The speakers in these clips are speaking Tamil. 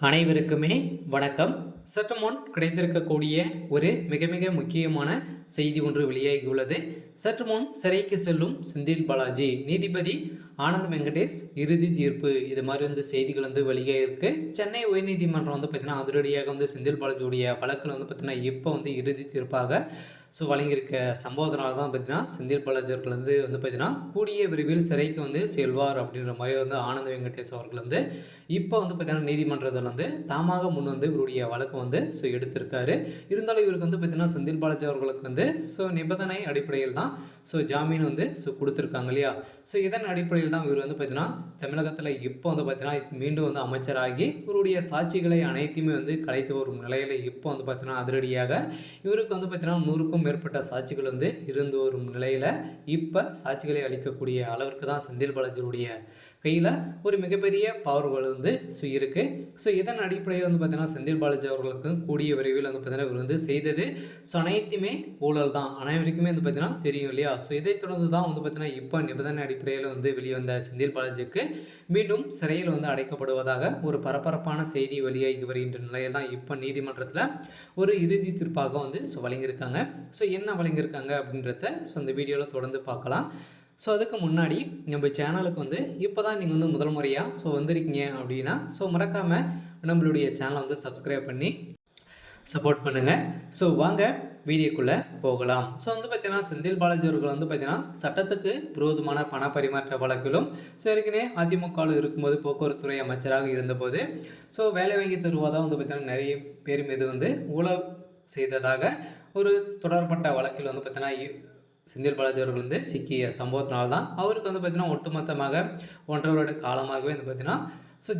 அனைவருக்குமே வணக்கம். சற்று முன் கிடைத்திருக்கக்கூடிய ஒரு மிக மிக முக்கியமான செய்தி ஒன்று வெளியாகியுள்ளது. சற்று முன் சிறைக்கு செல்லும் செந்தில் பாலாஜி, நீதிபதி ஆனந்த் வெங்கடேஷ் இறுதி தீர்ப்பு, இது மாதிரி செய்திகள் வெளியாகிருக்கு. சென்னை உயர்நீதிமன்றம் பார்த்தீங்கன்னா அதிரடியாக செந்தில் பாலாஜியுடைய வழக்கில் பார்த்தீங்கன்னா இப்போ இறுதி தீர்ப்பாக வழங்கியிருக்க சம்பவத்தினால தான் பார்த்தீங்கன்னா செந்தில் பாலாஜி அவர்கள் பார்த்தீங்கன்னா கூடிய விரைவில் சிறைக்கு செல்வார் அப்படின்ற மாதிரி ஆனந்த் வெங்கடேஷ் அவர்கள் இப்போ பார்த்தீங்கன்னா நீதிமன்றத்தில் தாமாக முன் இவருடைய வழக்கு எடுத்திருக்காரு. இருந்தாலும் இவருக்கு பார்த்தீங்கன்னா செந்தில் பாலாஜி அவர்களுக்கு நிபந்தனை அடிப்படையில் தான் ஜாமீன் கொடுத்துருக்காங்க இல்லையா. இதன் அடிப்படையில் தான் இவர் பார்த்தீங்கன்னா தமிழகத்தில் இப்போ பார்த்தீங்கன்னா மீண்டும் அமைச்சராகி இவருடைய சாட்சிகளை அனைத்தையுமே கலைத்து வரும் நிலையில் இப்போ பார்த்தீங்கன்னா அதிரடியாக இவருக்கு பார்த்தீங்கன்னா 100க்கும் மேற்பட்ட சாட்சிகள் இருந்து வரும் நிலையில் இப்போ சாட்சிகளை அளிக்கக்கூடிய அளவிற்கு தான் செந்தில் பாலாஜியுடைய கையில் ஒரு மிகப்பெரிய பவர்கள் இருக்குது. இதன் அடிப்படையில் பார்த்தீங்கன்னா செந்தில் பாலாஜி அவர்களுக்கு கூடிய விரைவில் பார்த்தீங்கன்னா இவர் செய்தது அனைத்துமே ஊழல் தான், அனைவருக்குமே பார்த்தீங்கன்னா தெரியும் இல்லையா. இதை தொடர்ந்து தான் பார்த்தீங்கன்னா இப்போ நிபந்தனை அடிப்படையில் வெளிவந்த செந்தில் பாலாஜிக்கு மீண்டும் சிறையில் அடைக்கப்படுவதாக ஒரு பரபரப்பான செய்தி வெளியாகி வருகின்ற நிலையில் தான் இப்போ நீதிமன்றத்தில் ஒரு இறுதி தீர்ப்பாக வழங்கியிருக்காங்க. என்ன வழங்கியிருக்காங்க அப்படின்றத இந்த வீடியோவில் தொடர்ந்து பார்க்கலாம். அதுக்கு முன்னாடி நம்ம சேனலுக்கு இப்போ தான் நீங்கள் முதல் முறையாக வந்திருக்கீங்க அப்படின்னா மறக்காமல் நம்மளுடைய சேனலை சப்ஸ்கிரைப் பண்ணி சப்போர்ட் பண்ணுங்கள். வாங்க வீடியோக்குள்ளே போகலாம். பார்த்தீங்கன்னா செந்தில் பாலாஜி அவர்கள் பார்த்தீங்கன்னா சட்டத்துக்கு விரோதமான பண பரிமாற்ற வழக்கிலும் ஏற்கனவே அதிமுகவில் இருக்கும்போது போக்குவரத்துறை அமைச்சராக இருந்தபோது வேலை வாங்கி தருவதாக பார்த்தீங்கன்னா நிறைய பேர் மீது ஊழல் செய்ததாக ஒரு தொடரப்பட்ட வழக்கில் பார்த்தீங்கன்னா செந்தில் பாலாஜி அவர்கள் சிக்கிய சம்பவத்தினால தான் அவருக்கு பார்த்தீங்கன்னா ஒட்டுமொத்தமாக 1.5 வருட காலமாகவே பார்த்தீங்கன்னா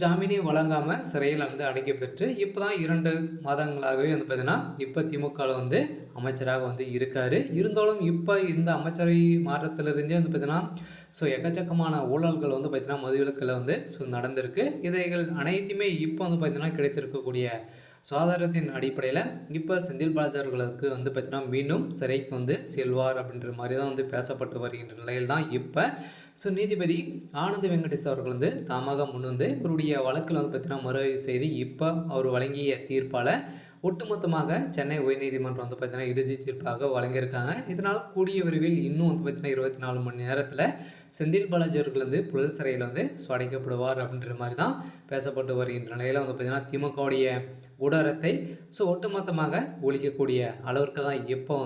ஜாமீனை வழங்காமல் சிறையில் அடைக்கப்பெற்று இப்போ தான் 2 மாதங்களாகவே பார்த்தீங்கன்னா இப்போ திமுகவில் அமைச்சராக இருக்கார். இருந்தாலும் இப்போ இந்த அமைச்சரவை மாற்றத்திலிருந்தே பார்த்தீங்கன்னா எக்கச்சக்கமான ஊழல்கள் பார்த்தீங்கன்னா மதுவிலக்கில் நடந்திருக்கு. இதைகள் அனைத்துமே இப்போ பார்த்தீங்கன்னா கிடைத்திருக்கக்கூடிய ஆதாரத்தின் அடிப்படையில் இப்போ செந்தில் பாலாஜி அவர்களுக்கு பார்த்தீங்கன்னா மீண்டும் சிறைக்கு செல்வார் அப்படின்ற மாதிரி தான் பேசப்பட்டு வருகின்ற நிலையில் தான் இப்போ நீதிபதி ஆனந்த் வெங்கடேஷ் அவர்கள் தாமாக முன் இவருடைய வழக்கில் பார்த்தீங்கன்னா மறுஆய்வு செய்து இப்போ அவர் வழங்கிய தீர்ப்பால் ஒட்டுமொத்தமாக சென்னை உயர்நீதிமன்றம் பார்த்தீங்கன்னா இறுதி தீர்ப்பாக வழங்கியிருக்காங்க. இதனால் கூடிய விரைவில் இன்னும் பார்த்தீங்கன்னா 24 மணி நேரத்தில் செந்தில் பாலாஜி அவர்கள் புழல் சிறையில் அடைக்கப்படுவார் அப்படின்ற மாதிரி தான் பேசப்பட்டு வருகின்ற நிலையில் பார்த்தீங்கன்னா திமுகவுடைய ஊடகத்தை ஒட்டுமொத்தமாக ஒழிக்கக்கூடிய அளவிற்கு தான் இப்போ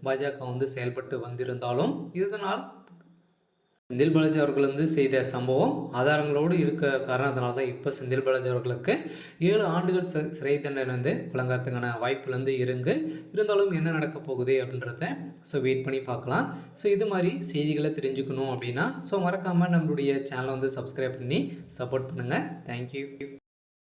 பாஜக செயல்பட்டு வந்திருந்தாலும் இதனால் செந்தில் பாலாஜி அவர்கள் செய்த சம்பவம் ஆதாரங்களோடு இருக்க காரணத்தினால தான் இப்போ செந்தில் பாலாஜி அவர்களுக்கு 7 ஆண்டுகள் சிறை தண்டனை வழங்குறதுக்கான வாய்ப்புலேருந்து இருந்தாலும் என்ன நடக்க போகுது அப்படின்றத வெயிட் பண்ணி பார்க்கலாம். இது மாதிரி செய்திகளை தெரிஞ்சுக்கணும் அப்படின்னா மறக்காமல் நம்மளுடைய சேனலை சப்ஸ்கிரைப் பண்ணி சப்போர்ட் பண்ணுங்கள். தேங்க்யூ.